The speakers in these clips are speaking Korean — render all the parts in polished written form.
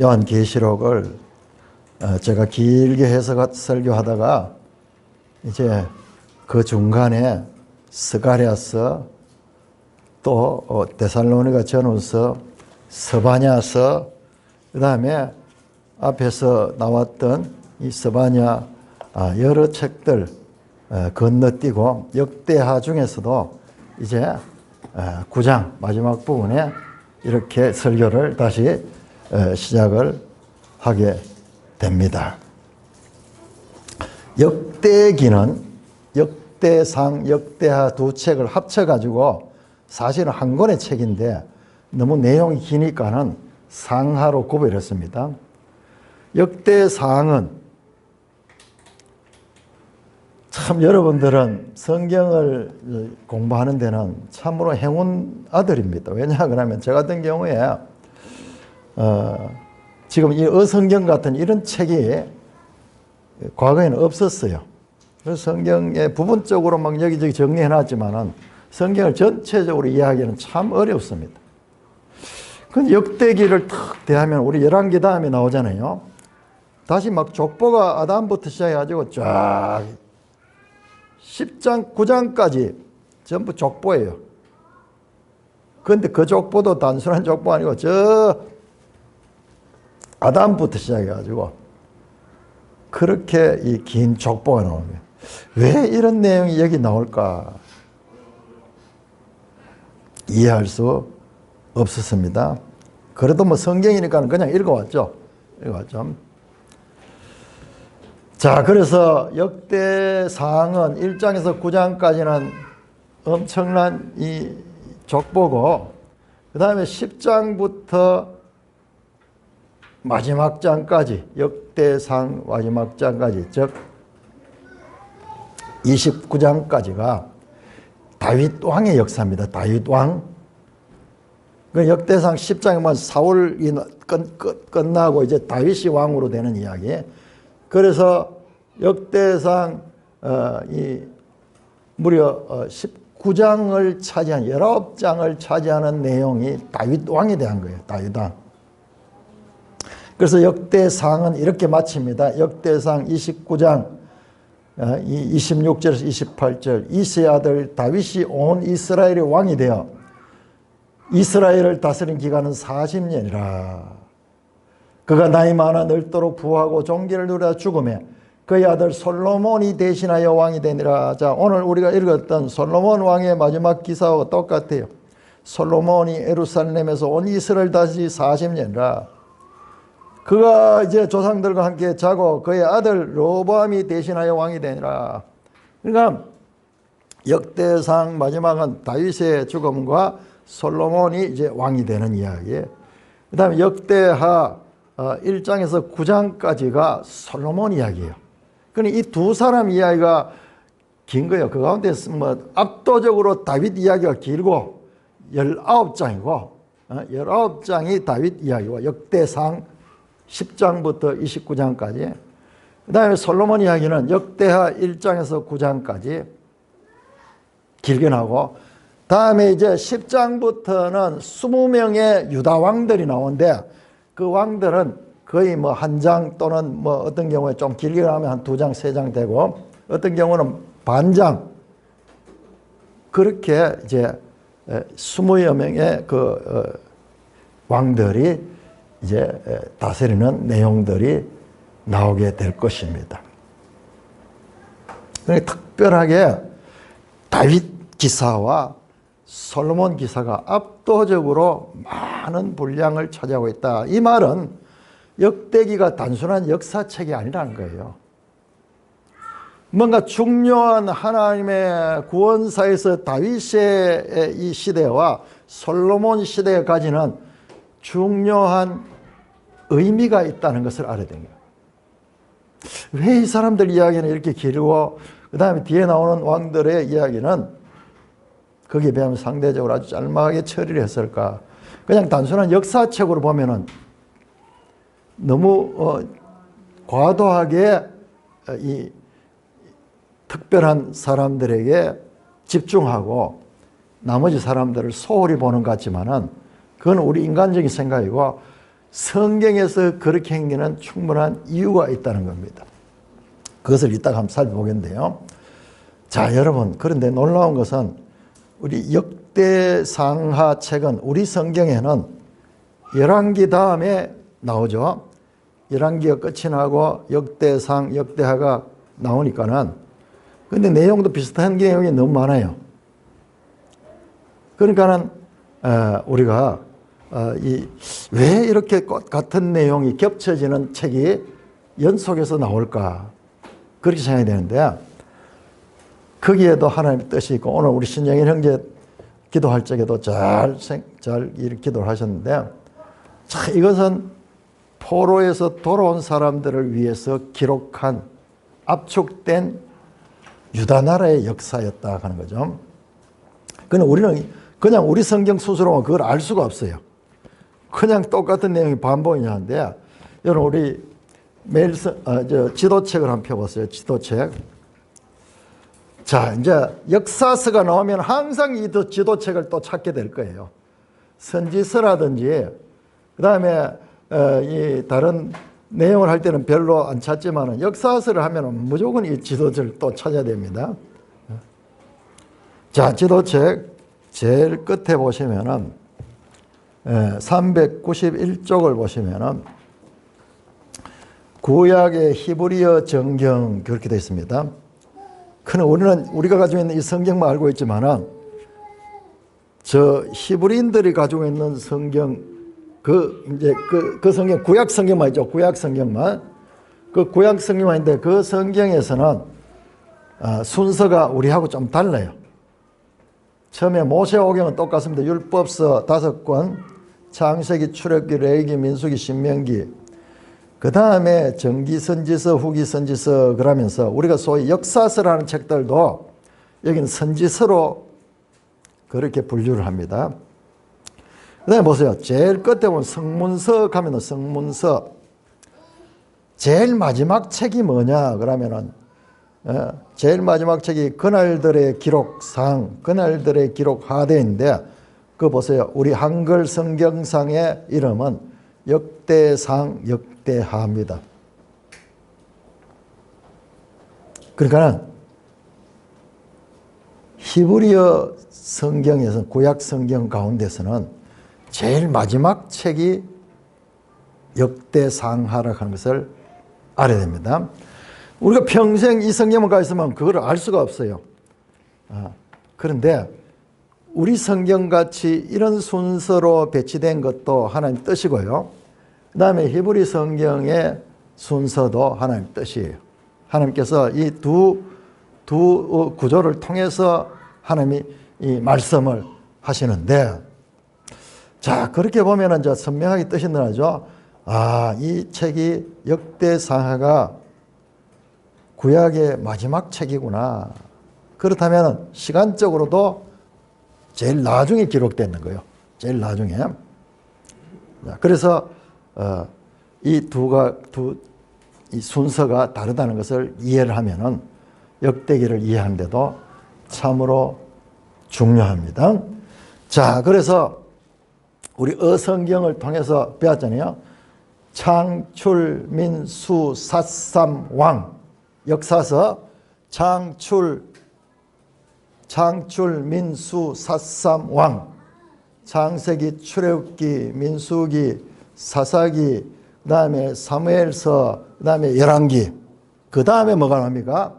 요한계시록을 제가 길게 해서 설교하다가 이제 그 중간에 스가랴서 또 데살로니가 전후서 스바냐서 그다음에 앞에서 나왔던 이 스바냐 여러 책들 건너뛰고 역대하 중에서도 이제 9장 마지막 부분에 이렇게 설교를 다시 시작을 하게 됩니다. 역대기는 역대상, 역대하 두 책을 합쳐가지고 사실은 한 권의 책인데 너무 내용이 기니까는 상하로 구별했습니다. 역대상은 참 여러분들은 성경을 공부하는 데는 참으로 행운 아들입니다. 왜냐 그러면 저 같은 경우에 지금 이 어성경 같은 이런 책이 과거에는 없었어요. 그래서 성경에 부분적으로 막 여기저기 정리해 놨지만은 성경을 전체적으로 이해하기는 참 어렵습니다. 근데 역대기를 탁 대하면 우리 열왕기 다음에 나오잖아요. 다시 막 족보가 아담부터 시작해가지고 쫙 10장, 9장까지 전부 족보예요. 그런데 그 족보도 단순한 족보 아니고 저 아담부터 시작해가지고 그렇게 이 긴 족보가 나오는 거예요. 왜 이런 내용이 여기 나올까? 이해할 수 없었습니다. 그래도 뭐 성경이니까 그냥 읽어왔죠. 자, 그래서 역대상은 1장에서 9장까지는 엄청난 이 족보고, 그 다음에 10장부터 마지막 장까지, 역대상 마지막 장까지, 즉 29장까지가 다윗 왕의 역사입니다. 다윗 왕. 그 역대상 10장이면 사울이 끝나고 이제 다윗이 왕으로 되는 이야기. 그래서 역대상 무려 19장을 차지한 19장을 차지하는 내용이 다윗 왕에 대한 거예요. 다윗 왕. 그래서 역대상은 이렇게 마칩니다. 역대상 29장 26절에서 28절 이새의 아들 다윗이 온 이스라엘의 왕이 되어 이스라엘을 다스린 기간은 40년이라. 그가 나이 많아 늙도록 부하고 종기를 누려 죽음에 그의 아들 솔로몬이 대신하여 왕이 되니라. 자, 오늘 우리가 읽었던 솔로몬 왕의 마지막 기사와 똑같아요. 솔로몬이 예루살렘에서 온 이스라엘 다시 40년이라. 그가 이제 조상들과 함께 자고 그의 아들 로보암이 대신하여 왕이 되니라. 그러니까 역대상 마지막은 다윗의 죽음과 솔로몬이 이제 왕이 되는 이야기. 그 다음에 역대하 1장에서 9장까지가 솔로몬 이야기예요. 그러니 이 두 사람 이야기가 긴 거예요. 그 가운데 뭐 압도적으로 다윗 이야기가 길고 19장이고 19장이 다윗 이야기고 역대상 10장부터 29장까지. 그 다음에 솔로몬 이야기는 역대하 1장에서 9장까지 길게 나오고, 다음에 이제 10장부터는 20명의 유다 왕들이 나오는데 그 왕들은 거의 뭐 한 장 또는 뭐 어떤 경우에 좀 길게 나오면 한 2장, 3장 되고 어떤 경우는 반장. 그렇게 이제 20여 명의 그 왕들이 이제 다스리는 내용들이 나오게 될 것입니다. 그러니까 특별하게 다윗 기사와 솔로몬 기사가 압도적으로 많은 분량을 차지하고 있다. 이 말은 역대기가 단순한 역사책이 아니라는 거예요. 뭔가 중요한 하나님의 구원사에서 다윗의 이 시대와 솔로몬 시대에 가지는 중요한 의미가 있다는 것을 알아야 됩니다. 왜 이 사람들 이야기는 이렇게 길고 그 다음에 뒤에 나오는 왕들의 이야기는 거기에 비하면 상대적으로 아주 짤막하게 처리를 했을까? 그냥 단순한 역사책으로 보면은 너무 과도하게 이 특별한 사람들에게 집중하고 나머지 사람들을 소홀히 보는 것 같지만은 그건 우리 인간적인 생각이고, 성경에서 그렇게 한 게는 충분한 이유가 있다는 겁니다. 그것을 이따가 한번 살펴보겠는데요. 자, 여러분, 그런데 놀라운 것은 우리 역대상하 책은 우리 성경에는 열왕기 다음에 나오죠. 열왕기가 끝이 나고 역대상, 역대하가 나오니까는, 근데 내용도 비슷한 내용이 너무 많아요. 그러니까는 우리가 왜 이렇게 같은 내용이 겹쳐지는 책이 연속해서 나올까, 그렇게 생각이 되는데, 거기에도 하나님의 뜻이 있고, 오늘 우리 신영일 형제 기도할 적에도 잘 이렇게 기도를 하셨는데, 자, 이것은 포로에서 돌아온 사람들을 위해서 기록한 압축된 유다 나라의 역사였다 하는 거죠. 그러나 우리는 그냥 우리 성경 스스로는 그걸 알 수가 없어요. 그냥 똑같은 내용이 반복이냐 하는데, 여러분 우리 매일 지도책을 한번 펴보세요. 지도책. 자, 이제 역사서가 나오면 항상 이 지도책을 또 찾게 될 거예요. 선지서라든지, 그 다음에 이 다른 내용을 할 때는 별로 안 찾지만 역사서를 하면 무조건 이 지도책을 또 찾아야 됩니다. 자, 지도책 제일 끝에 보시면은 391쪽을 보시면은 구약의 히브리어 정경 그렇게 되어 있습니다. 그러나 우리가 가지고 있는 이 성경만 알고 있지만은 저 히브리인들이 가지고 있는 성경, 그 성경, 구약 성경만 있죠. 구약 성경만. 그 구약 성경만 있는데 그 성경에서는 순서가 우리하고 좀 달라요. 처음에 모세오경은 똑같습니다. 율법서 5권, 창세기, 출애굽기, 레위기, 민수기, 신명기. 그 다음에 정기선지서, 후기선지서 그러면서 우리가 소위 역사서라는 책들도 여기는 선지서로 그렇게 분류를 합니다. 그 다음에 보세요. 제일 끝에 보면 성문서 가면 성문서. 제일 마지막 책이 뭐냐 그러면은 제일 마지막 책이 그날들의 기록상, 그날들의 기록 하대인데, 그거 보세요. 우리 한글 성경상의 이름은 역대상, 역대하입니다. 그러니까 히브리어 성경에서, 구약 성경 가운데서는 제일 마지막 책이 역대상하라고 하는 것을 알아야 됩니다. 우리가 평생 이 성경만 가 있으면 그걸 알 수가 없어요. 그런데 우리 성경같이 이런 순서로 배치된 것도 하나님 뜻이고요. 그 다음에 히브리 성경의 순서도 하나님 뜻이에요. 하나님께서 이 두 구조를 통해서 하나님이 이 말씀을 하시는데, 자, 그렇게 보면 이제 선명하게 뜻이 나죠. 이 책이 역대상하가 구약의 마지막 책이구나. 그렇다면 시간적으로도 제일 나중에 기록되는 거예요. 제일 나중에. 그래서 이 이 순서가 다르다는 것을 이해를 하면은 역대기를 이해하는데도 참으로 중요합니다. 자, 그래서 우리 어성경을 통해서 배웠잖아요. 창출, 민수, 삿삼, 왕. 역사서 창출, 민수, 삿삼, 왕. 창세기, 출애굽기, 민수기, 사사기, 그 다음에 사무엘서, 그 다음에 열왕기. 그 다음에 뭐가 나옵니까?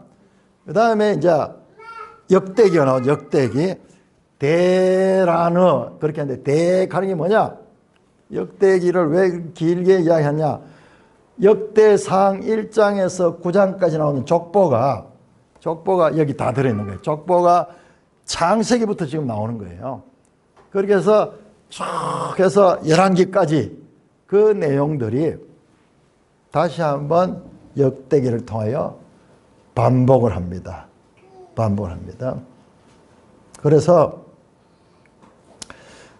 그 다음에 이제 역대기가 나오죠. 역대기. 대라는, 그렇게 하는데, 대가는 게 뭐냐? 역대기를 왜 길게 이야기하냐? 역대상 1장에서 9장까지 나오는 족보가 여기 다 들어있는 거예요. 족보가 창세기부터 지금 나오는 거예요. 그렇게 해서 쭉 해서 열왕기까지 그 내용들이 다시 한번 역대기를 통하여 반복을 합니다. 그래서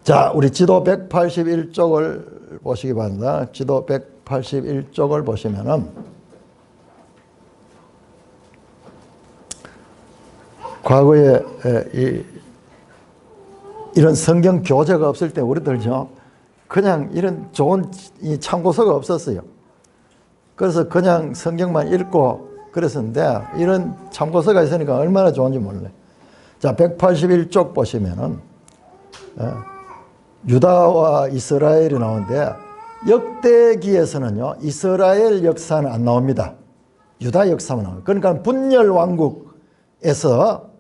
자, 우리 지도 181쪽을 보시기 바랍니다. 지도 181쪽을 보시면은 과거에 이런 성경 교재가 없을 때 우리들죠. 그냥 이런 좋은 이 참고서가 없었어요. 그래서 그냥 성경만 읽고 그랬었는데 이런 참고서가 있으니까 얼마나 좋은지 몰라요. 자, 181쪽 보시면은 유다와 이스라엘이 나오는데 역대기에서는요 이스라엘 역사는 안 나옵니다. 유다 역사만 나와요. 그러니까 분열 왕국에서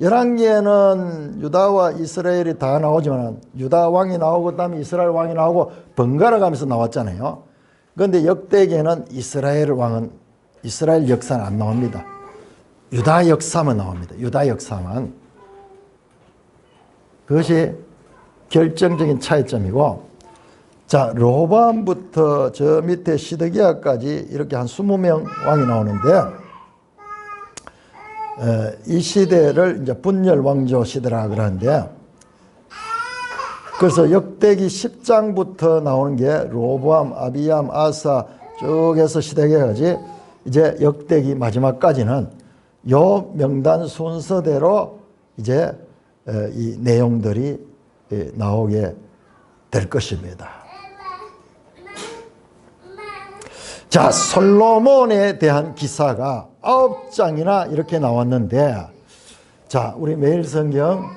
열왕기에는 유다와 이스라엘이 다 나오지만 유다 왕이 나오고 그다음에 이스라엘 왕이 나오고 번갈아 가면서 나왔잖아요. 그런데 역대기에는 이스라엘 왕은 이스라엘 역사는 안 나옵니다. 유다 역사만 나옵니다. 유다 역사만. 그것이 결정적인 차이점이고, 자, 로보암부터 저 밑에 시드기야까지 이렇게 한 20명 왕이 나오는데 이 시대를 이제 분열 왕조 시대라 그러는데, 그래서 역대기 10장부터 나오는 게 로보암, 아비암, 아사 쭉 해서 시대기까지 이제 역대기 마지막까지는 요 명단 순서대로 이제 이 내용들이 나오게 될 것입니다. 자, 솔로몬에 대한 기사가 9장이나 이렇게 나왔는데, 자, 우리 매일 성경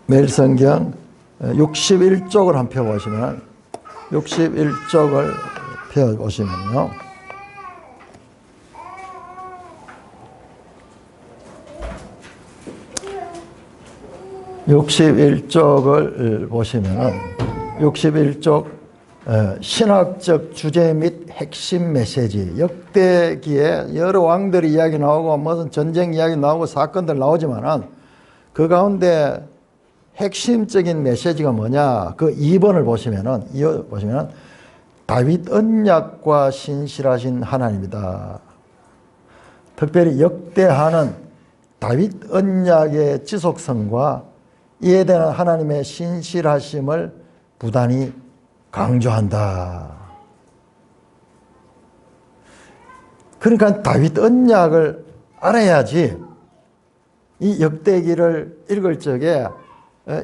매일 성경 61쪽을 한번 펴보시면 61쪽을 펴보시면요, (61쪽을) 보시면은 61쪽 신학적 주제 및 핵심 메시지, 역대기에 여러 왕들의 이야기 나오고 무슨 전쟁 이야기 나오고 사건들 나오지만은 그 가운데 핵심적인 메시지가 뭐냐? 그 2번을 보시면은 다윗 언약과 신실하신 하나님이다. 특별히 역대하는 다윗 언약의 지속성과 이에 대한 하나님의 신실하심을 부단히 강조한다. 그러니까 다윗 언약을 알아야지 이 역대기를 읽을 적에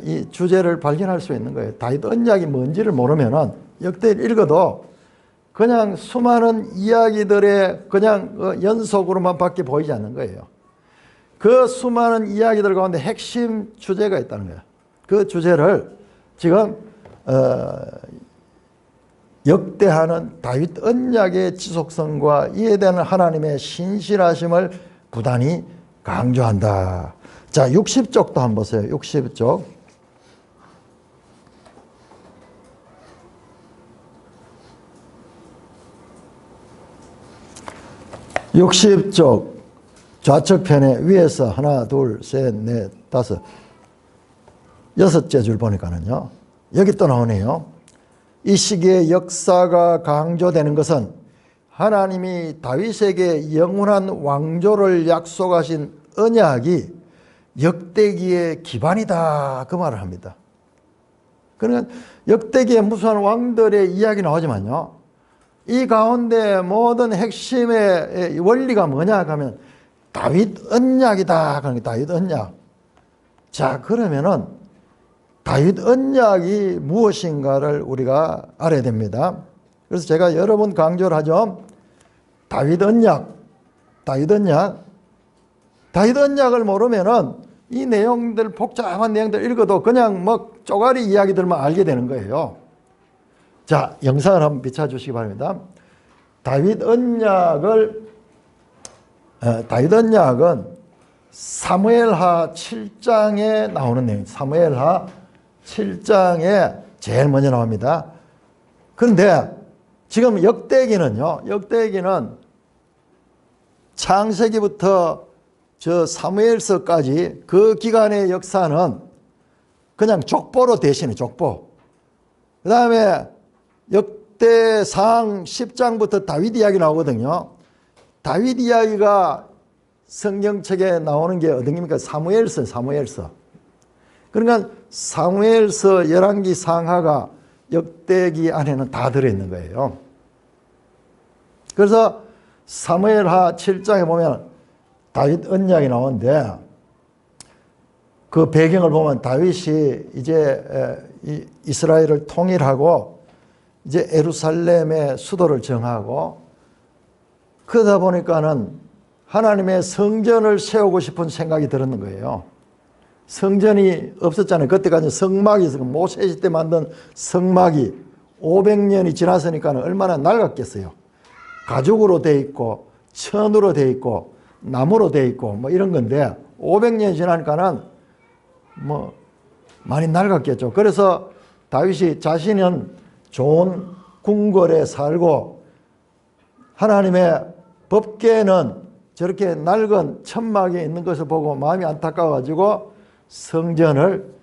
이 주제를 발견할 수 있는 거예요. 다윗 언약이 뭔지를 모르면은 역대를 읽어도 그냥 수많은 이야기들의 그냥 연속으로만 밖에 보이지 않는 거예요. 그 수많은 이야기들 가운데 핵심 주제가 있다는 거예요. 그 주제를 지금 역대하는 다윗 언약의 지속성과 이에 대한 하나님의 신실하심을 부단히 강조한다. 자, 60쪽도 한번 보세요. 60쪽. 60쪽 좌측 편에 위에서 하나, 둘, 셋, 넷, 다섯, 6째 줄 보니까는요, 여기 또 나오네요. 이 시기에 역사가 강조되는 것은 하나님이 다윗에게 영원한 왕조를 약속하신 언약이 역대기의 기반이다, 그 말을 합니다. 그러니까 역대기에 무수한 왕들의 이야기 나오지만요, 이 가운데 모든 핵심의 원리가 뭐냐 하면 다윗 언약이다. 그러니까 다윗 언약. 자, 그러면은 다윗 언약이 무엇인가를 우리가 알아야 됩니다. 그래서 제가 여러 번 강조를 하죠. 다윗 언약. 다윗 언약을 모르면은 이 내용들, 복잡한 내용들 읽어도 그냥 뭐 쪼가리 이야기들만 알게 되는 거예요. 자, 영상을 한번 비춰주시기 바랍니다. 다윗 언약은 사무엘하 7장에 나오는 내용. 사무엘하 7장에 제일 먼저 나옵니다. 그런데 지금 역대기는 창세기부터 저 사무엘서까지 그 기간의 역사는 그냥 족보로 대신해, 족보. 그 다음에 역대상 10장부터 다윗 이야기 나오거든요. 다윗 이야기가 성경책에 나오는 게 어디입니까? 사무엘서. 그러니까 사무엘서, 열왕기, 상하가 역대기 안에는 다 들어있는 거예요. 그래서 사무엘하 7장에 보면 다윗 언약이 나오는데 그 배경을 보면 다윗이 이제 이스라엘을 통일하고 이제 예루살렘의 수도를 정하고 그러다 보니까는 하나님의 성전을 세우고 싶은 생각이 들었는 거예요. 성전이 없었잖아요. 그때까지 성막이 있었고 모세 시대 만든 성막이 500년이 지났으니까 얼마나 낡았겠어요. 가죽으로 돼 있고 천으로 돼 있고 나무로 돼 있고 뭐 이런 건데 500년이 지나니까는 뭐 많이 낡았겠죠. 그래서 다윗이 자신은 좋은 궁궐에 살고 하나님의 법궤는 저렇게 낡은 천막에 있는 것을 보고 마음이 안타까워가지고 성전을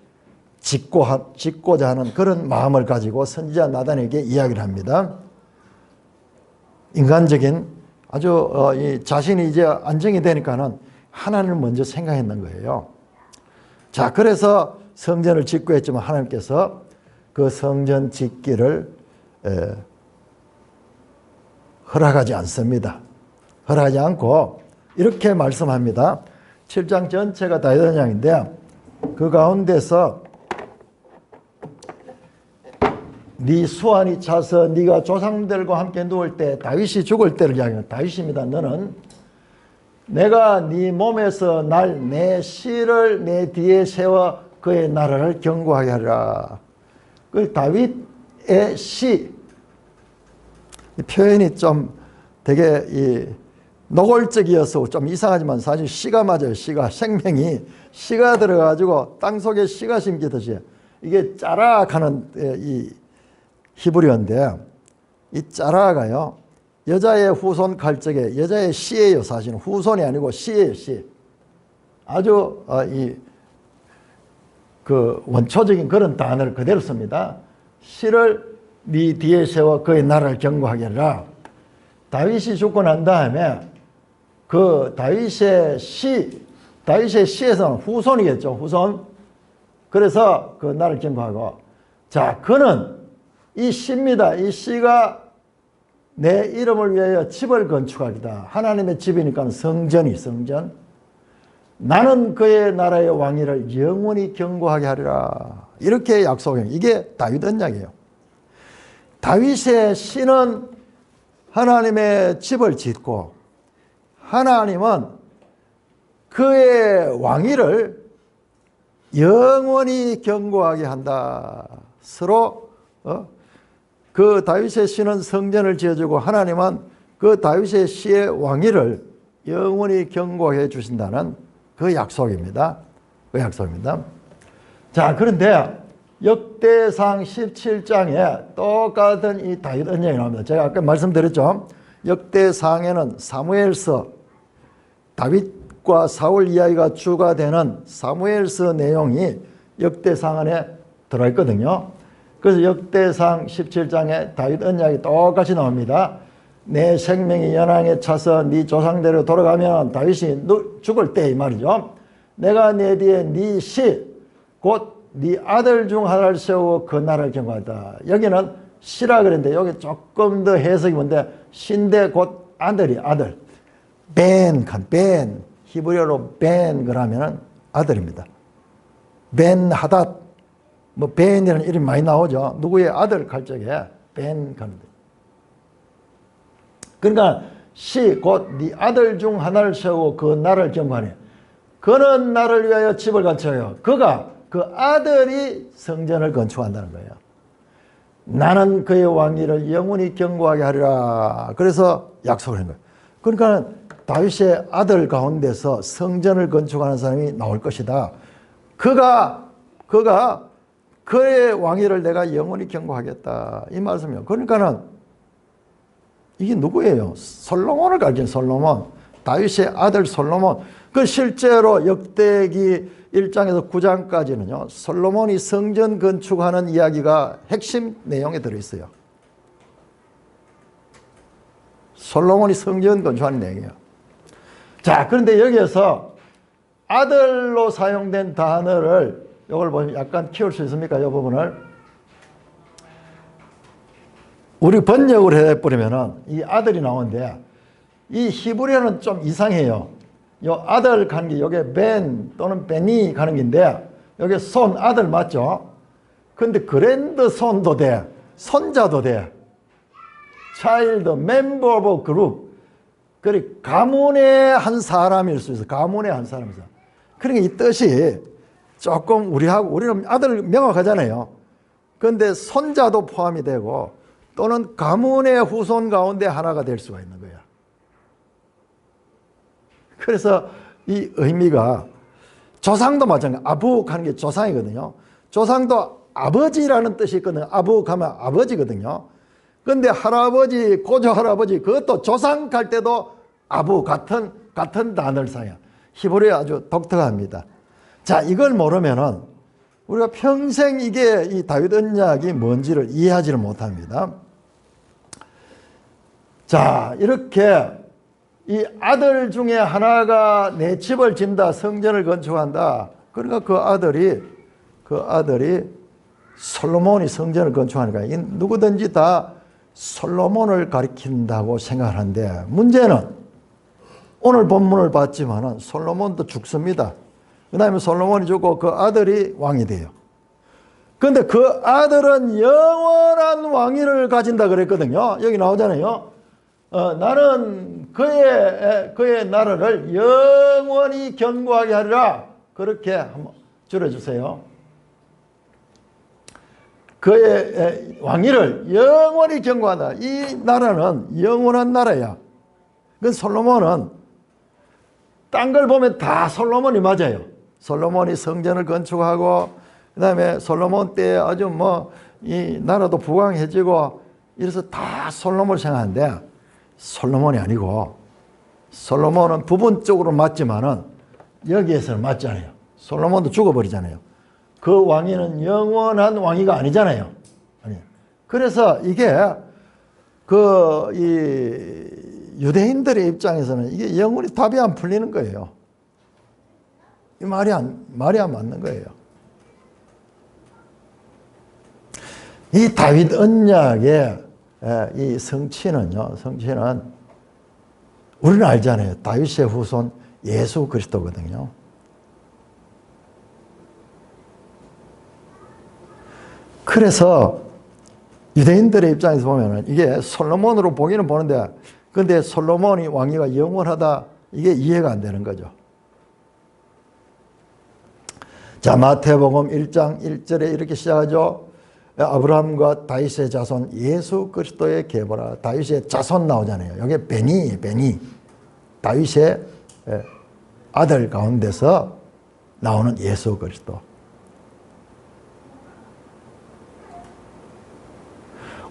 짓고자 하는 그런 마음을 가지고 선지자 나단에게 이야기를 합니다. 인간적인 아주 자신이 이제 안정이 되니까는 하나님을 먼저 생각했는 거예요. 자, 그래서 성전을 짓고 했지만 하나님께서 그 성전 짓기를 허락하지 않습니다. 허락하지 않고 이렇게 말씀합니다. 7장 전체가 다윗 언약인데 그 가운데서 네 수완이 차서 네가 조상들과 함께 누울 때 다윗이 죽을 때를 이야기합니다. 다윗입니다. 너는 내가 네 몸에서 날 내 씨를 내 뒤에 세워 그의 나라를 견고하게 하리라. 그 다윗의 씨 표현이 좀 되게 노골적이어서 좀 이상하지만 사실 씨가 맞아요. 씨가 생명이 씨가 들어가지고 땅속에 씨가 심기듯이 이게 짜락하는 이 히브리어인데 이 짜라가요 여자의 후손 갈적에 여자의 씨예요. 사실은 후손이 아니고 씨예요. 씨. 아주 그 원초적인 그런 단어를 그대로 씁니다. 씨를 네 뒤에 세워 그의 나라를 견고하게 하라. 다윗이 죽고 난 다음에 그 다윗의 씨에서는 후손이겠죠. 후손. 그래서 그 나라를 견고하고 자 그는 이 씨입니다. 이 씨가 내 이름을 위하여 집을 건축하리다. 하나님의 집이니까 성전. 나는 그의 나라의 왕위를 영원히 견고하게 하리라. 이렇게 약속해요. 이게 다윗 언약이에요. 다윗의 씨는 하나님의 집을 짓고 하나님은 그의 왕위를 영원히 견고하게 한다. 서로 그 다윗의 씨는 성전을 지어주고 하나님은 그 다윗의 씨의 왕위를 영원히 견고하게 해주신다는 그 약속입니다. 그 약속입니다. 자, 그런데 역대상 17장에 똑같은 이 다윗 언약이 나옵니다. 제가 아까 말씀드렸죠. 역대상에는 사무엘서 다윗과 사울 이야기가 주가 되는 사무엘서 내용이 역대상 안에 들어있거든요. 그래서 역대상 17장에 다윗 언약이 똑같이 나옵니다. 내 생명이 연왕에 차서 네 조상대로 돌아가면 다윗이 죽을 때 이 말이죠. 내가 내 뒤에 네 씨 곧 네 아들 중 하나를 세우고 그 나라를 견고하다. 여기는 씨라 그랬는데 여기 조금 더 해석이 뭔데 신대 곧 아들 벤 히브리어로 벤 그러면은 아들입니다. 벤 하닷 뭐 벤이라는 이름이 많이 나오죠. 누구의 아들 갈적에 벤 가는데. 그러니까 씨 곧 네 아들 중 하나를 세우고 그 나라를 견고하네. 그는 나를 위하여 집을 건축해요. 그 아들이 성전을 건축한다는 거예요. 나는 그의 왕위를 영원히 견고하게 하리라. 그래서 약속을 한 거예요. 그러니까 다윗의 아들 가운데서 성전을 건축하는 사람이 나올 것이다. 그가 그의 왕위를 내가 영원히 견고하겠다. 이 말씀이에요. 그러니까는 이게 누구예요? 솔로몬을 가진 솔로몬. 다윗의 아들 솔로몬. 그 실제로 역대기 1장에서 9장까지는요. 솔로몬이 성전 건축하는 이야기가 핵심 내용에 들어있어요. 솔로몬이 성전 건축하는 내용이에요. 자, 그런데 여기에서 아들로 사용된 단어를 이걸 보시면 약간 키울 수 있습니까? 이 부분을. 우리 번역을 해버리면은 이 아들이 나오는데 이 히브리어는 좀 이상해요. 요 아들 가는 게 요게 벤 또는 베니 가는 게인데 여기 손, 아들 맞죠? 근데 그랜드 손도 돼. 손자도 돼. child, member of group. 그래, 가문의 한 사람일 수 있어. 가문의 한 사람이죠. 그러니까 이 뜻이 조금 우리는 아들 명확하잖아요. 그런데 손자도 포함이 되고 또는 가문의 후손 가운데 하나가 될 수가 있는 거야. 그래서 이 의미가 조상도 마찬가지야. 아부욱 하는 게 조상이거든요. 조상도 아버지라는 뜻이 있거든요. 아부욱 하면 아버지거든요. 그런데 할아버지, 고조 할아버지 그것도 조상 갈 때도 아부 같은 단어를 사용해요. 히브리어 아주 독특합니다. 자, 이걸 모르면은 우리가 평생 이게 이 다윗 언약이 뭔지를 이해하지를 못합니다. 자, 이렇게 이 아들 중에 하나가 내 집을 진다, 성전을 건축한다. 그러니까 그 아들이 솔로몬이 성전을 건축하니까 누구든지 다 솔로몬을 가리킨다고 생각하는데 문제는 오늘 본문을 봤지만은 솔로몬도 죽습니다. 그 다음에 솔로몬이 죽고 그 아들이 왕이 돼요. 그런데 그 아들은 영원한 왕위를 가진다 그랬거든요. 여기 나오잖아요. 나는 그의 나라를 영원히 견고하게 하리라. 그렇게 한번 줄여주세요. 그의 왕위를 영원히 견고하다. 이 나라는 영원한 나라야. 그 솔로몬은 딴 걸 보면 다 솔로몬이 맞아요. 솔로몬이 성전을 건축하고 그다음에 솔로몬 때 아주 이 나라도 부강해지고 이래서 다 솔로몬을 생각하는데 솔로몬이 아니고 솔로몬은 부분적으로 맞지만은 여기에서는 맞잖아요. 솔로몬도 죽어버리잖아요. 그 왕위는 영원한 왕위가 아니잖아요. 그래서 이게 이 유대인들의 입장에서는 이게 영원히 답이 안 풀리는 거예요. 이 말이 안 맞는 거예요. 이 다윗 언약의 이 성취는 우리는 알잖아요. 다윗의 후손 예수 그리스도거든요. 그래서 유대인들의 입장에서 보면 이게 솔로몬으로 보기는 보는데 근데 솔로몬이 왕위가 영원하다 이게 이해가 안 되는 거죠. 자, 마태복음 1장 1절에 이렇게 시작하죠. 아브라함과 다윗의 자손 예수 그리스도의 계보라. 다윗의 자손 나오잖아요. 여기 베니 다윗의 아들 가운데서 나오는 예수 그리스도.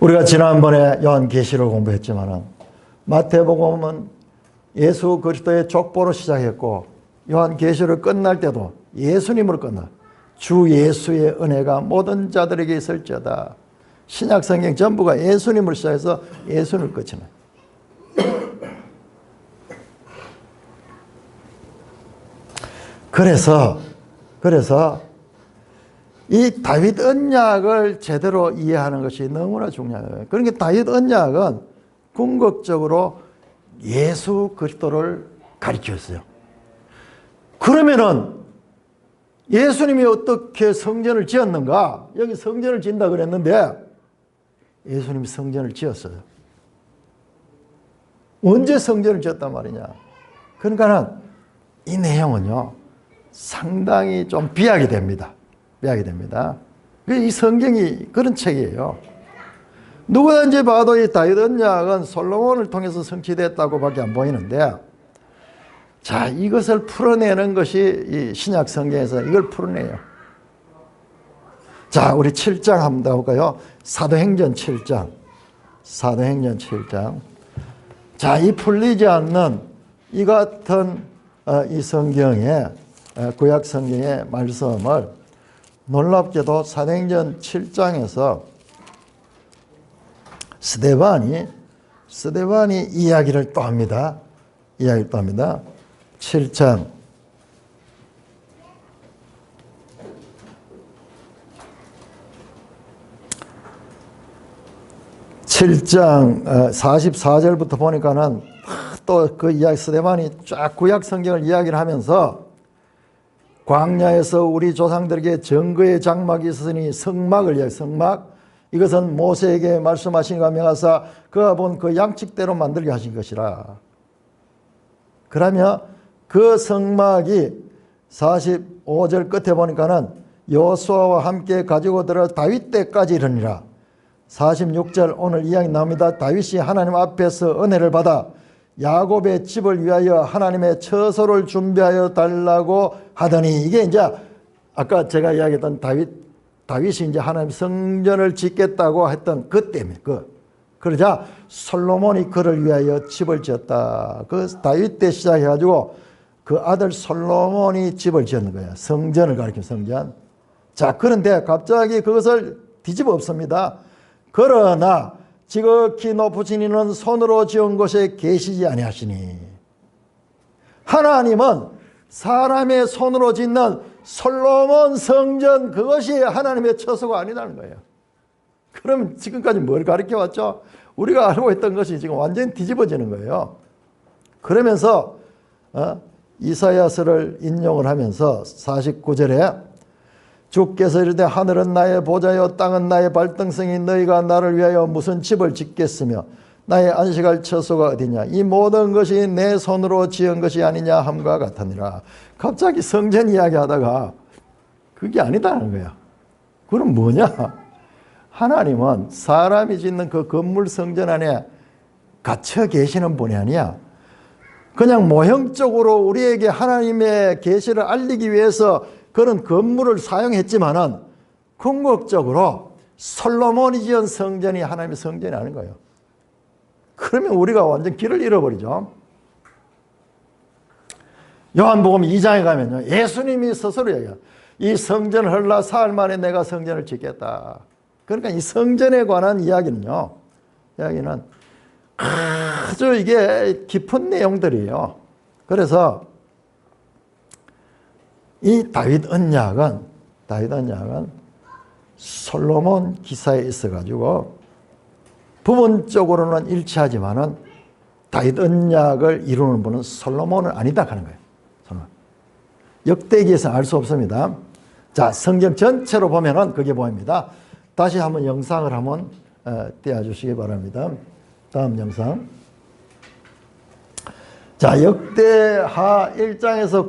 우리가 지난번에 요한계시를 공부했지만 마태복음은 예수 그리스도의 족보로 시작했고 요한계시를 끝날 때도 예수님으로 끝나. 주 예수의 은혜가 모든 자들에게 있을지어다. 신약성경 전부가 예수님을 시작해서 예수님을 끝이네. 그래서 이 다윗 언약을 제대로 이해하는 것이 너무나 중요해요. 그러니까 다윗 언약은 궁극적으로 예수 그리스도를 가리켰어요. 그러면은 예수님이 어떻게 성전을 지었는가? 여기 성전을 짓는다 그랬는데 예수님이 성전을 지었어요. 언제 성전을 지었단 말이냐? 그러니까는 이 내용은요 상당히 좀 비약이 됩니다. 이 성경이 그런 책이에요. 누구든지 봐도 이 다윗 언약은 솔로몬을 통해서 성취됐다고 밖에 안 보이는데 자, 이것을 풀어내는 것이 이 신약 성경에서 이걸 풀어내요. 자, 우리 7장 한번 가볼까요? 사도행전 7장. 자, 이 풀리지 않는 이 같은 이 성경의 구약 성경의 말씀을 놀랍게도 사도행전 7장에서 스데반이 이야기를 또 합니다. 7장 44절부터 보니까는 또 그 이야기 스데반이 쫙 구약 성경을 이야기를 하면서 광야에서 우리 조상들에게 증거의 장막이 있었으니 성막을 이야기, 성막. 이것은 모세에게 말씀하신 가 명하사 그가 본 그 양측대로 만들게 하신 것이라. 그러면 그 성막이 45절 끝에 보니까는 여호수아와 함께 가지고 들어 다윗 때까지 이르니라. 46절 오늘 이야기 나옵니다. 다윗이 하나님 앞에서 은혜를 받아 야곱의 집을 위하여 하나님의 처소를 준비하여 달라고 하더니, 이게 이제 아까 제가 이야기했던 다윗이 이제 하나님 성전을 짓겠다고 했던 그 때문에, 그러자 솔로몬이 그를 위하여 집을 지었다. 그 다윗 때 시작해가지고 그 아들 솔로몬이 집을 지었는 거예요. 성전을 가리켜, 성전. 자, 그런데 갑자기 그것을 뒤집어 엎습니다. 그러나 지극히 높으신 이는 손으로 지은 곳에 계시지 아니하시니. 하나님은 사람의 손으로 짓는 솔로몬 성전, 그것이 하나님의 처소가 아니라는 거예요. 그럼 지금까지 뭘 가르쳐 왔죠? 우리가 알고 있던 것이 지금 완전히 뒤집어지는 거예요. 그러면서 이사야서를 인용을 하면서 49절에 주께서 이르되 하늘은 나의 보좌요 땅은 나의 발등성이 너희가 나를 위하여 무슨 집을 짓겠으며 나의 안식할 처소가 어디냐, 이 모든 것이 내 손으로 지은 것이 아니냐 함과 같으니라. 갑자기 성전 이야기하다가 그게 아니다는 거야. 그럼 뭐냐? 하나님은 사람이 짓는 그 건물 성전 안에 갇혀 계시는 분이 아니야. 그냥 모형적으로 우리에게 하나님의 계시를 알리기 위해서 그런 건물을 사용했지만은 궁극적으로 솔로몬이 지은 성전이 하나님의 성전이 아닌 거예요. 그러면 우리가 완전 길을 잃어버리죠. 요한복음 2장에 가면요, 예수님이 스스로 얘기해요. 이 성전을 헐라 사흘 만에 내가 성전을 짓겠다. 그러니까 이 성전에 관한 이야기는 아주 이게 깊은 내용들이에요. 그래서 이 다윗 언약은 솔로몬 기사에 있어가지고 부분적으로는 일치하지만은 다윗 언약을 이루는 분은 솔로몬은 아니다 하는 거예요. 역대기에서 알 수 없습니다. 자, 성경 전체로 보면은 그게 보입니다. 다시 한번 영상을 한번 띄워주시기 바랍니다. 다음 영상. 자, 역대하 1장에서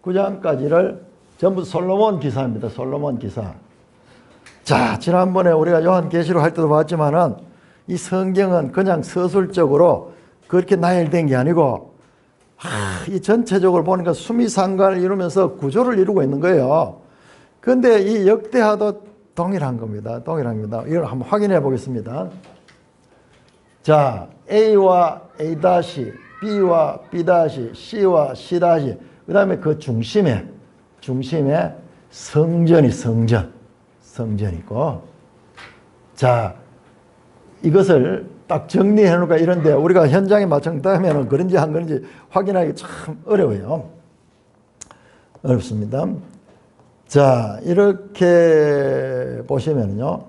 9장까지를 전부 솔로몬 기사입니다. 솔로몬 기사. 자, 지난번에 우리가 요한계시록 할 때도 봤지만은 이 성경은 그냥 서술적으로 그렇게 나열된 게 아니고 이 전체적으로 보니까 수미상관을 이루면서 구조를 이루고 있는 거예요. 그런데 이 역대하도 동일한 겁니다. 이걸 한번 확인해 보겠습니다. 자, A와 A-, B와 B-, C와 C-, 그 다음에 그 중심에 성전이 있고, 자, 이것을 딱 정리해 놓을까 이런데 우리가 현장에 맞춰다면 그런지 안 그런지 확인하기 참 어렵습니다. 자, 이렇게 보시면요.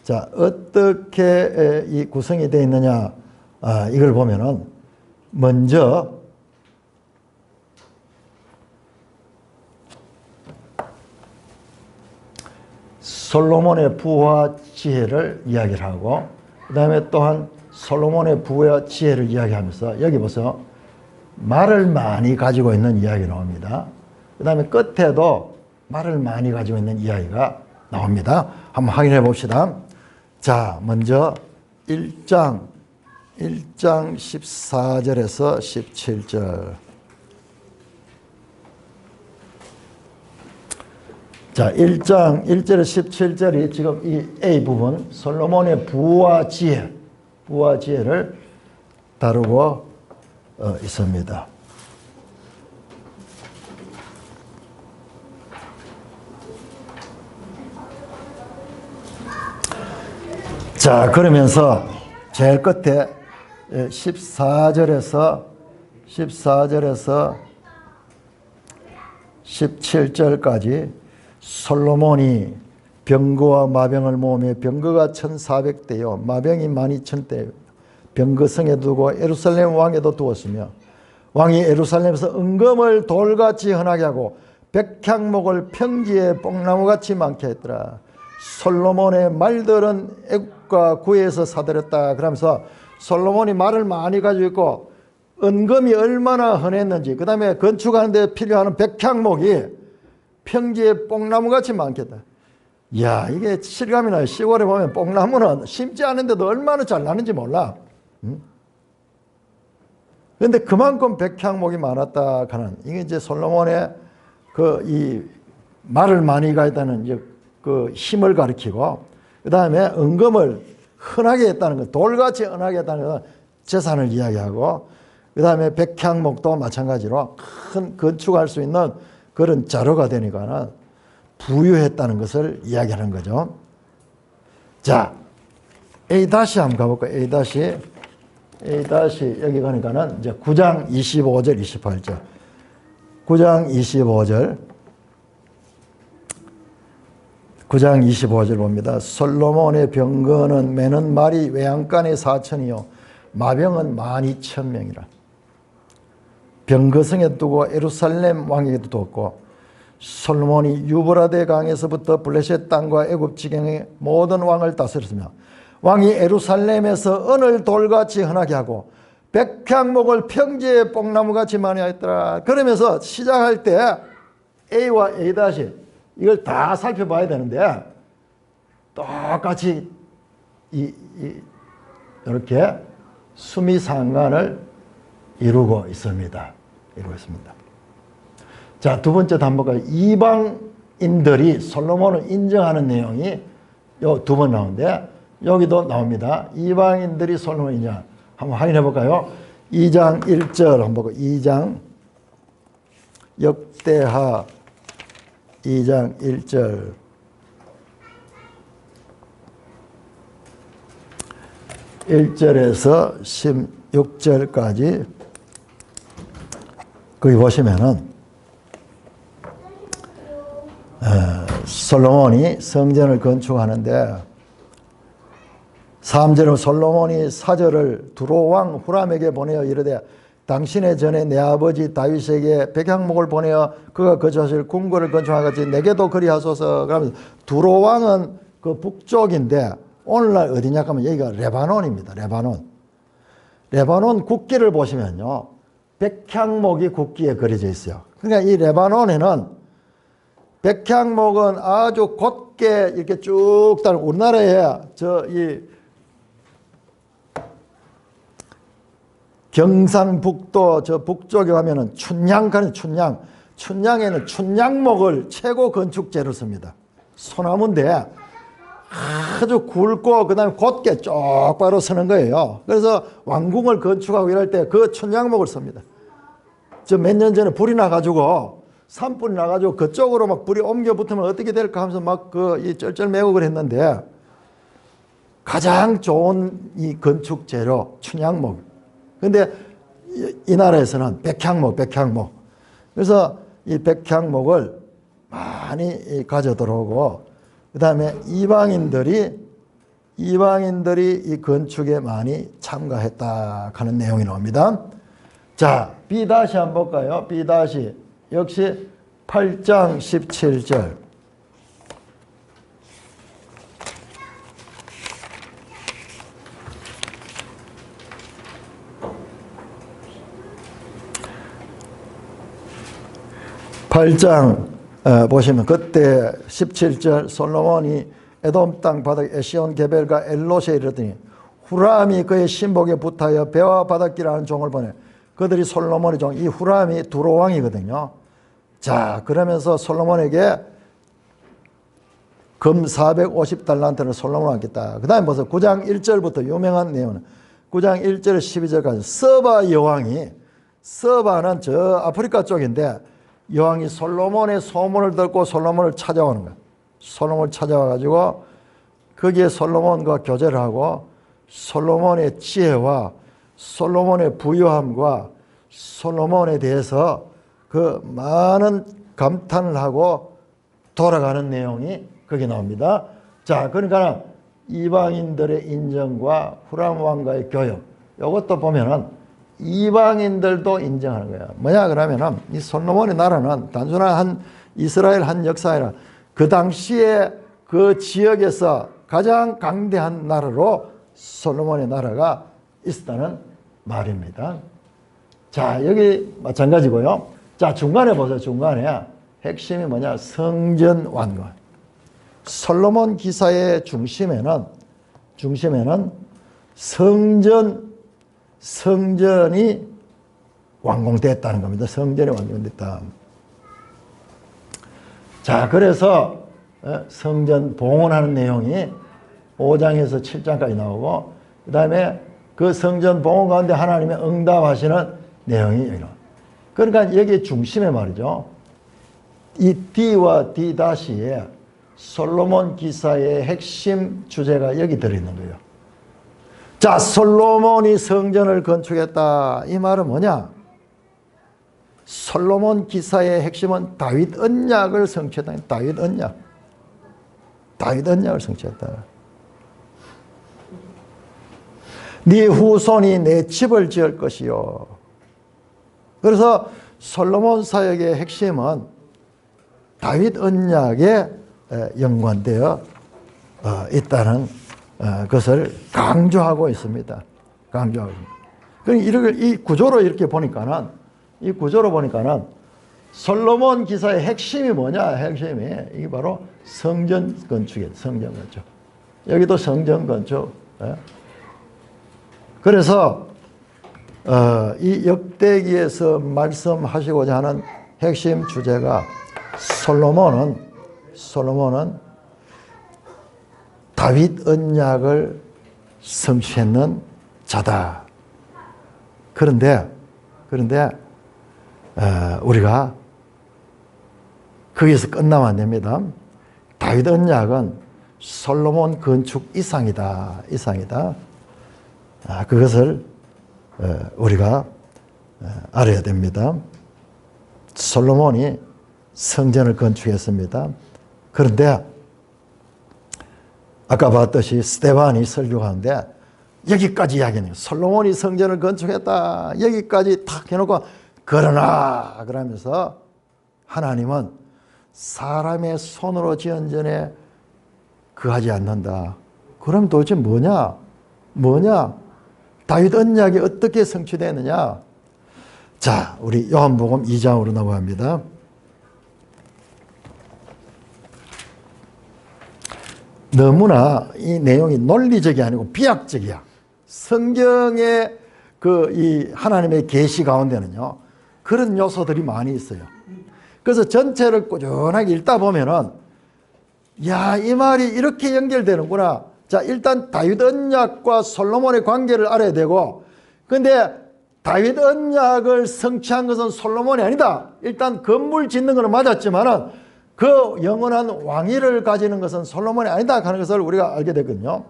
자, 어떻게 이 구성이 되어 있느냐, 이걸 보면은 먼저 솔로몬의 부와 지혜를 이야기를 하고, 그 다음에 또한 솔로몬의 부와 지혜를 이야기하면서 여기 보세요. 말을 많이 가지고 있는 이야기 나옵니다. 그 다음에 끝에도 말을 많이 가지고 있는 이야기가 나옵니다. 한번 확인해 봅시다. 자, 먼저 1장 14절에서 17절. 자, 1장 1절에서 17절이 지금 이 A 부분, 솔로몬의 부와 지혜를 다루고 있습니다. 자, 그러면서 제일 끝에 14절에서 17절까지 솔로몬이 병거와 마병을 모으며 병거가 1,400대요 마병이 12,000대 병거성에 두고 예루살렘 왕에도 두었으며 왕이 예루살렘에서 은금을 돌같이 흔하게 하고 백향목을 평지에 뽕나무같이 많게 했더라. 솔로몬의 말들은 애국과 구에서 사들였다. 그러면서 솔로몬이 말을 많이 가지고 있고 은금이 얼마나 흔했는지, 그 다음에 건축하는 데 필요한 백향목이 평지에 뽕나무같이 많겠다. 이야, 이게 실감이 나요. 시골에 보면 뽕나무는 심지 않은데도 얼마나 잘 나는지 몰라. 그런데 그만큼 백향목이 많았다 하는, 이게 이제 솔로몬의 이 말을 많이 가했다는 이제 그 힘을 가리키고, 그 다음에 은금을 흔하게 했다는 것, 돌같이 흔하게 했다는 것은 재산을 이야기하고, 그 다음에 백향목도 마찬가지로 큰 건축할 수 있는 그런 자료가 되니까는 부유했다는 것을 이야기하는 거죠. 자, A 다시 한번 가볼까요? A 다시 여기 가니까는 이제 9장 25절, 28절. 9장 25절. 9장 25절 봅니다. 솔로몬의 병거는 매는 말이 외양간에 4천이요 마병은 12,000명이라. 병거성에 두고 예루살렘 왕에게도 두었고, 솔로몬이 유브라데 강에서부터 블레셋 땅과 애굽 지경의 모든 왕을 다스렸으며, 왕이 예루살렘에서 은을 돌같이 흔하게 하고 백향목을 평지에 뽕나무같이 많이 하였더라. 그러면서 시작할 때 A와 A 다시 이걸 다 살펴봐야 되는데, 똑같이 이렇게 수미상관을 이루고 있습니다. 자, 두 번째 단번가 이방인들이 솔로몬을 인정하는 내용이 요 두 번 나오는데, 여기도 나옵니다. 이방인들이 솔로몬을 인정. 한번 확인해 볼까요? 2장 1절 한번 보고, 2장 역대하 2장 1절. 1절에서 16절까지 거기 보시면은 솔로몬이 성전을 건축하는데, 3절은 솔로몬이 사절을 두로왕 후람에게 보내어 이르되 당신의 전에 내 아버지 다윗에게 백향목을 보내어 그가 거주하실 궁궐을 건축하같이 내게도 그리하소서. 그러면서 두로왕은 그 북쪽인데 오늘날 어디냐 하면 여기가 레바논입니다. 레바논 국기를 보시면요, 백향목이 국기에 그려져 있어요. 그러니까 이 레바논에는 백향목은 아주 곧게 이렇게 쭉 따르고, 우리나라에 경상북도 저 북쪽에 가면은 춘향에는 춘향목을 최고 건축재로 씁니다. 소나무인데 아주 굵고 그다음에 곧게 쪽바로 서는 거예요. 그래서 왕궁을 건축하고 이럴 때 그 춘향목을 씁니다. 저 몇 년 전에 불이 나가지고, 산불이 나가지고 그쪽으로 막 불이 옮겨 붙으면 어떻게 될까 하면서 막 이 쩔쩔매고 그랬는데, 가장 좋은 이 건축 재료 춘향목. 근데 이 나라에서는 백향목. 그래서 이 백향목을 많이 가져 들어오고, 그 다음에 이방인들이 이 건축에 많이 참가했다 하는 내용이 나옵니다. 자, B 다시 한번 볼까요? B 다시 역시 8장 17절. 8장 보시면 그때 17절 솔로몬이 에돔 땅 바닥 에시온 게벨과 엘롯에 이르더니 후람이 그의 신복에 붙하여 배와 바닷기라는 종을 보내. 그들이 솔로몬의 종, 이 후람이 두로왕이거든요. 자, 그러면서 솔로몬에게 금 450달란트를 솔로몬을 겠다. 그 다음에 벌써 9장 1절부터 유명한 내용은 9장 1절 12절까지 서바 여왕이, 서바는 저 아프리카 쪽인데, 여왕이 솔로몬의 소문을 듣고 솔로몬을 찾아오는 거야. 솔로몬을 찾아와가지고 거기에 솔로몬과 교제를 하고 솔로몬의 지혜와 솔로몬의 부유함과 솔로몬에 대해서 그 많은 감탄을 하고 돌아가는 내용이 거기 나옵니다. 자, 그러니까 이방인들의 인정과 후람 왕과의 교역, 이것도 보면은 이방인들도 인정하는 거예요. 뭐냐 그러면은 이 솔로몬의 나라는 단순한 한 이스라엘 한 역사 아니라 그 당시에 그 지역에서 가장 강대한 나라로 솔로몬의 나라가 있었다는 말입니다. 자, 여기 마찬가지고요. 자, 중간에 보세요. 중간에 핵심이 뭐냐? 성전 완공. 솔로몬 기사의 중심에는 성전이 완공됐다는 겁니다. 성전이 완공됐다. 자, 그래서 성전 봉헌하는 내용이 5장에서 7장까지 나오고, 그 다음에 그 성전 봉헌 가운데 하나님의 응답하시는 내용이 이런. 그러니까 여기 중심에 말이죠. 이 D와 D-에 솔로몬 기사의 핵심 주제가 여기 들어있는 거예요. 자, 솔로몬이 성전을 건축했다. 이 말은 뭐냐? 솔로몬 기사의 핵심은 다윗 언약을 성취했다. 다윗 언약을 성취했다. 네 후손이 내 집을 지을 것이요. 그래서 솔로몬 사역의 핵심은 다윗 언약에 연관되어 있다는 것을 강조하고 있습니다. 강조하고 있습니다. 이 구조로 이렇게 보니까는, 솔로몬 기사의 핵심이 뭐냐? 핵심이 이게 바로 성전 건축이에요. 성전 건축. 여기도 성전 건축. 그래서 이 역대기에서 말씀하시고자 하는 핵심 주제가 솔로몬은 다윗 언약을 성취했는 자다. 그런데 우리가 거기서 끝나면 안 됩니다. 다윗 언약은 솔로몬 건축 이상이다. 그것을 우리가 알아야 됩니다. 솔로몬이 성전을 건축했습니다. 그런데 아까 봤듯이 스데반이 설교하는데 여기까지 이야기해요. 솔로몬이 성전을 건축했다. 여기까지 탁 해놓고 그러나 그러면서 하나님은 사람의 손으로 지은 전에 그하지 않는다. 그럼 도대체 뭐냐? 다윗 언약이 어떻게 성취되느냐? 자, 우리 요한복음 2장으로 넘어갑니다. 너무나 이 내용이 논리적이 아니고 비약적이야. 성경의 이 하나님의 계시 가운데는요, 그런 요소들이 많이 있어요. 그래서 전체를 꾸준하게 읽다 보면은, 야, 이 말이 이렇게 연결되는구나. 자, 일단 다윗 언약과 솔로몬의 관계를 알아야 되고, 근데 다윗 언약을 성취한 것은 솔로몬이 아니다. 일단 건물 짓는 것은 맞았지만은 그 영원한 왕위를 가지는 것은 솔로몬이 아니다 하는 것을 우리가 알게 되거든요.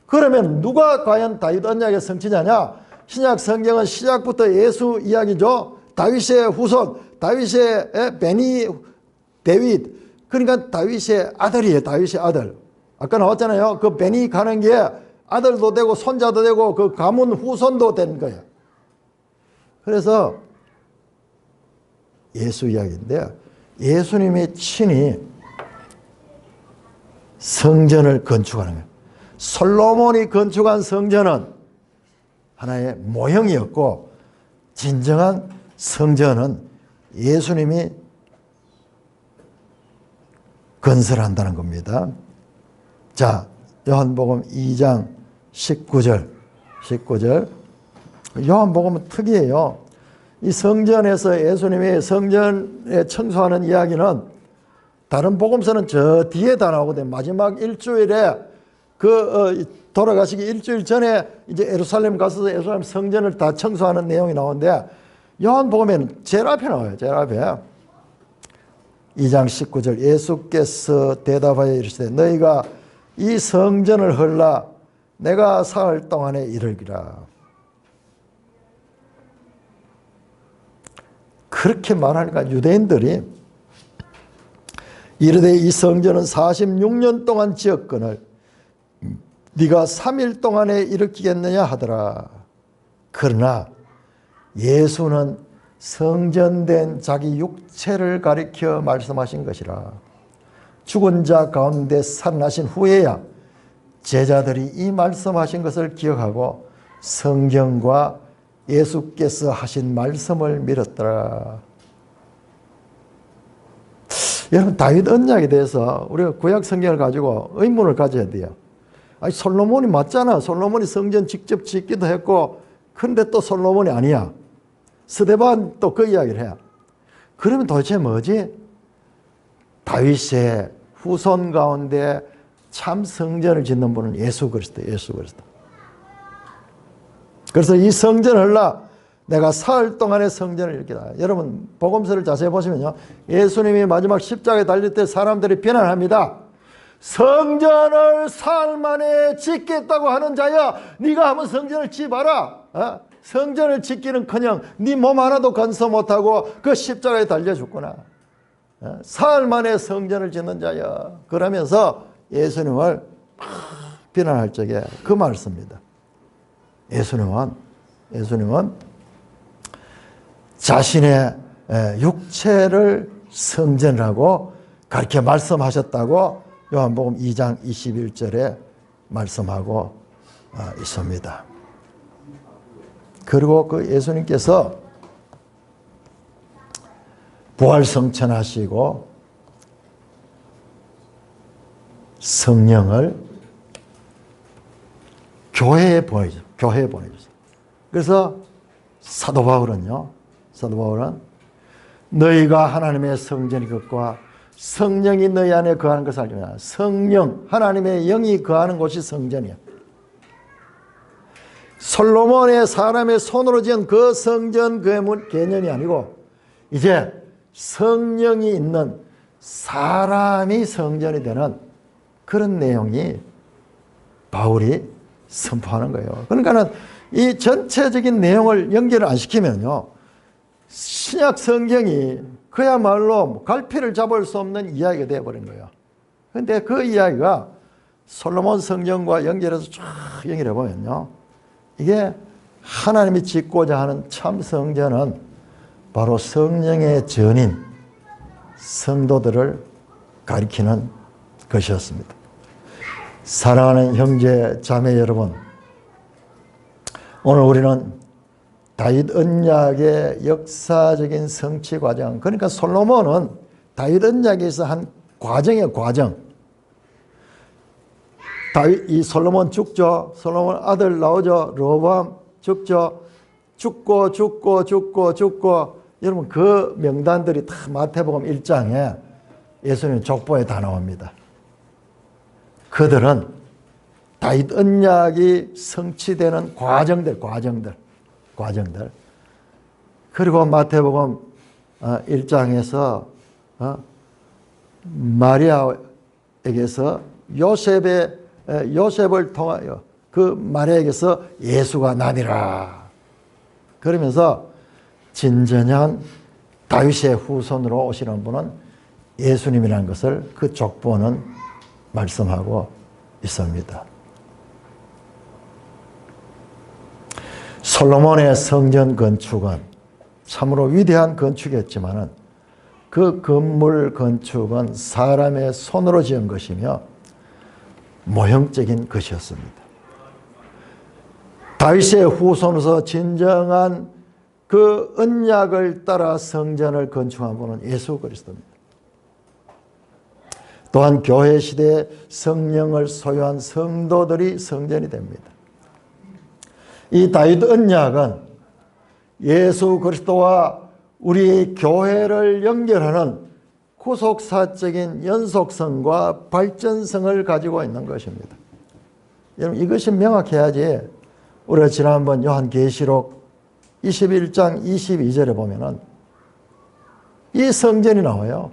그러면 누가 과연 다윗 언약의 성취자냐? 신약 성경은 시작부터 예수 이야기죠. 다윗의 후손, 다윗의 베니 데윗, 그러니까 다윗의 아들이에요. 다윗의 아들. 아까 나왔잖아요. 그 베니 가는 게 아들도 되고 손자도 되고 그 가문 후손도 된 거예요. 그래서 예수 이야기인데, 예수님이 친히 성전을 건축하는 거예요. 솔로몬이 건축한 성전은 하나의 모형이었고, 진정한 성전은 예수님이 건설한다는 겁니다. 자, 요한복음 2장 19절. 요한복음은 특이해요. 이 성전에서 예수님이 성전에 청소하는 이야기는 다른 복음서는 저 뒤에 다 나오거든요. 마지막 일주일에 돌아가시기 일주일 전에 이제 예루살렘 가서 예루살렘 성전을 다 청소하는 내용이 나오는데, 요한복음에는 제일 앞에 나와요. 제일 앞에. 2장 19절. 예수께서 대답하여 이르시되 너희가 이 성전을 헐라 내가 사흘 동안에 이르리라. 그렇게 말하니까 유대인들이 이르되 이 성전은 46년 동안 지었거늘 네가 3일 동안에 일으키겠느냐 하더라. 그러나 예수는 성전된 자기 육체를 가리켜 말씀하신 것이라. 죽은 자 가운데 살아나신 후에야 제자들이 이 말씀하신 것을 기억하고 성경과 예수께서 하신 말씀을 믿었더라. 여러분, 다윗 언약에 대해서 우리가 구약 성경을 가지고 의문을 가져야 돼요. 아니, 솔로몬이 맞잖아. 솔로몬이 성전 직접 짓기도 했고, 근데 또 솔로몬이 아니야. 스데반 또 그 이야기를 해. 그러면 도대체 뭐지? 다윗의 후손 가운데 참 성전을 짓는 분은 예수 그리스도, 예수 그리스도. 그래서 이 성전을 내가 사흘 동안의 성전을 일으키다. 여러분, 복음서를 자세히 보시면요, 예수님이 마지막 십자가에 달릴 때 사람들이 비난합니다. 성전을 사흘 만에 짓겠다고 하는 자야, 네가 한번 성전을 지어봐라. 성전을 짓기는커녕 네 몸 하나도 건서 못하고 그 십자가에 달려 죽구나. 사흘 만에 성전을 짓는 자야. 그러면서 예수님을 비난할 적에 그 말을 씁니다. 예수님은 자신의 육체를 성전이라고 가르쳐 말씀하셨다고 요한복음 2장 21절에 말씀하고 있습니다. 그리고 그 예수님께서 부활성천하시고 성령을 교회에 보내주셨어요. 그래서 사도 바울은 너희가 하나님의 성전이 것과 성령이 너희 안에 거하는 것을 알지니라. 성령, 하나님의 영이 거하는 곳이 성전이야. 솔로몬의 사람의 손으로 지은 그 성전 개념이 아니고 이제 성령이 있는 사람이 성전이 되는 그런 내용이 바울이 선포하는 거예요. 그러니까는 이 전체적인 내용을 연결을 안 시키면요, 신약 성경이 그야말로 갈피를 잡을 수 없는 이야기가 되어버린 거예요. 그런데 그 이야기가 솔로몬 성전과 연결해서 쫙 연결해 보면요, 이게 하나님이 짓고자 하는 참 성전은 바로 성령의 전인 성도들을 가리키는 것이었습니다. 사랑하는 형제 자매 여러분, 오늘 우리는 다윗 언약의 역사적인 성취 과정, 그러니까 솔로몬은 다윗 언약에서 한 과정이에요. 과정. 다윗, 이 솔로몬 죽죠. 솔로몬 아들 나오죠. 르호보암 죽죠. 죽고 여러분, 그 명단들이 다 마태복음 1장에 예수님 족보에 다 나옵니다. 그들은 다윗 언약이 성취되는 과정들. 그리고 마태복음 1장에서 마리아에게서 요셉을 통하여 그 마리아에게서 예수가 나니라. 그러면서 진정한 다윗의 후손으로 오시는 분은 예수님이라는 것을 그 족보는 말씀하고 있습니다. 솔로몬의 성전 건축은 참으로 위대한 건축이었지만 그 건물 건축은 사람의 손으로 지은 것이며 모형적인 것이었습니다. 다윗의 후손으로서 진정한 그 언약을 따라 성전을 건축한 분은 예수 그리스도입니다. 또한 교회 시대에 성령을 소유한 성도들이 성전이 됩니다. 이 다윗 언약은 예수 그리스도와 우리 교회를 연결하는 구속사적인 연속성과 발전성을 가지고 있는 것입니다. 여러분, 이것이 명확해야지. 우리가 지난번 요한계시록 21장 22절에 보면은 이 성전이 나와요.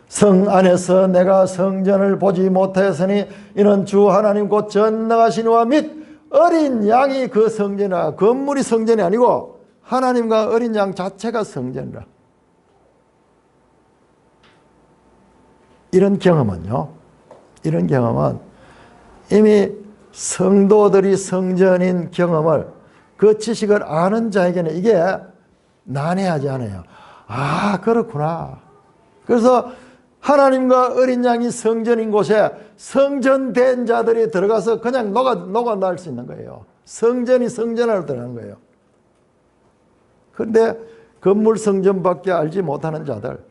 성 안에서 내가 성전을 보지 못하였으니 이는 주 하나님 곧 전능하신 이와 및 어린 양이 그 성전이라. 건물이 성전이 아니고 하나님과 어린 양 자체가 성전이라. 이런 경험은 이미 성도들이 성전인 경험을 그 지식을 아는 자에게는 이게 난해하지 않아요. 아, 그렇구나. 그래서 하나님과 어린 양이 성전인 곳에 성전된 자들이 들어가서 그냥 녹아날 수 있는 거예요. 성전이 성전으로 들어가는 거예요. 그런데 건물 성전밖에 알지 못하는 자들,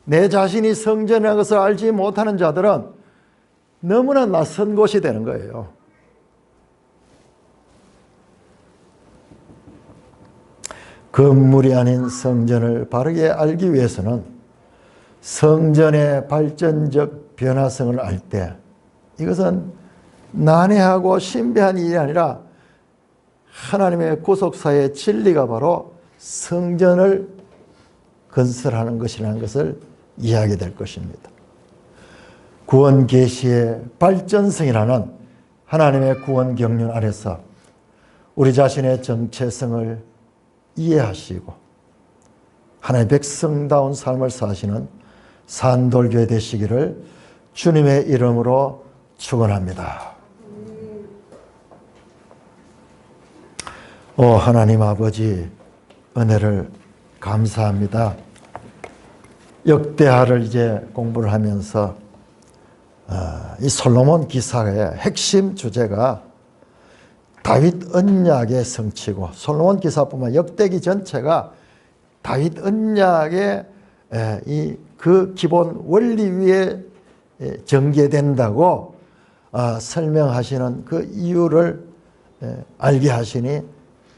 내 자신이 성전이라는 것을 알지 못하는 자들은 너무나 낯선 곳이 되는 거예요. 건물이 아닌 성전을 바르게 알기 위해서는 성전의 발전적 변화성을 알 때 이것은 난해하고 신비한 일이 아니라 하나님의 구속사의 진리가 바로 성전을 건설하는 것이라는 것을 이해하게 될 것입니다. 구원 계시의 발전성이라는 하나님의 구원 경륜 아래서 우리 자신의 정체성을 이해하시고 하나님의 백성다운 삶을 사시는 산돌교회 되시기를 주님의 이름으로 축원합니다. 오 하나님 아버지, 은혜를 감사합니다. 역대하를 이제 공부를 하면서 이 솔로몬 기사의 핵심 주제가 다윗 언약의 성취고, 솔로몬 기사뿐만 역대기 전체가 다윗 언약의 그 기본 원리 위에 전개된다고 설명하시는 그 이유를 알게 하시니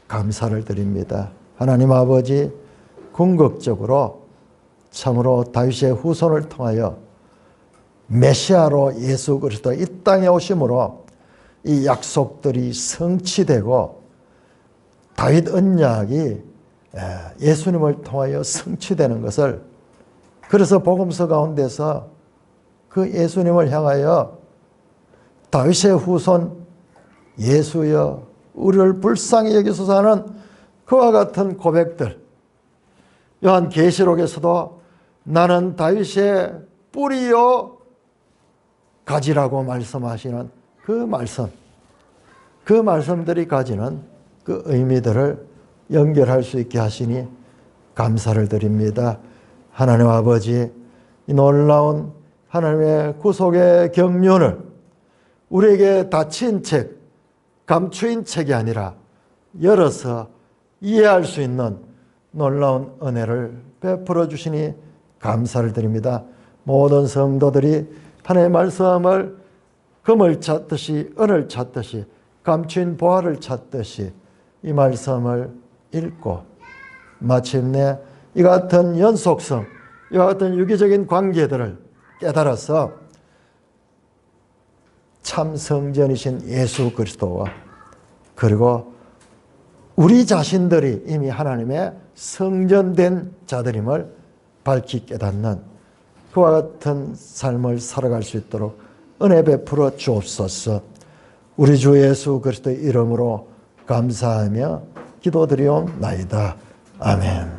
감사를 드립니다. 하나님 아버지, 궁극적으로 참으로 다윗의 후손을 통하여 메시아로 예수 그리스도 이 땅에 오심으로 이 약속들이 성취되고 다윗 언약이 예수님을 통하여 성취되는 것을, 그래서 복음서 가운데서 그 예수님을 향하여 다윗의 후손 예수여 우리를 불쌍히 여기소서 하는 그와 같은 고백들, 요한계시록에서도 나는 다윗의 뿌리요 가지라고 말씀하시는 그 말씀들이 가지는 그 의미들을 연결할 수 있게 하시니 감사를 드립니다. 하나님 아버지, 이 놀라운 하나님의 구속의 경륜을 우리에게 닫힌 책, 감추인 책이 아니라 열어서 이해할 수 있는 놀라운 은혜를 베풀어 주시니 감사를 드립니다. 모든 성도들이 하나님의 말씀을 금을 찾듯이, 은을 찾듯이, 감추인 보화를 찾듯이 이 말씀을 읽고 마침내 이 같은 연속성, 이와 같은 유기적인 관계들을 깨달아서 참 성전이신 예수 그리스도와, 그리고 우리 자신들이 이미 하나님의 성전된 자들임을 밝히 깨닫는 그와 같은 삶을 살아갈 수 있도록 은혜 베풀어 주옵소서. 우리 주 예수 그리스도의 이름으로 감사하며 기도드리옵나이다. 아멘.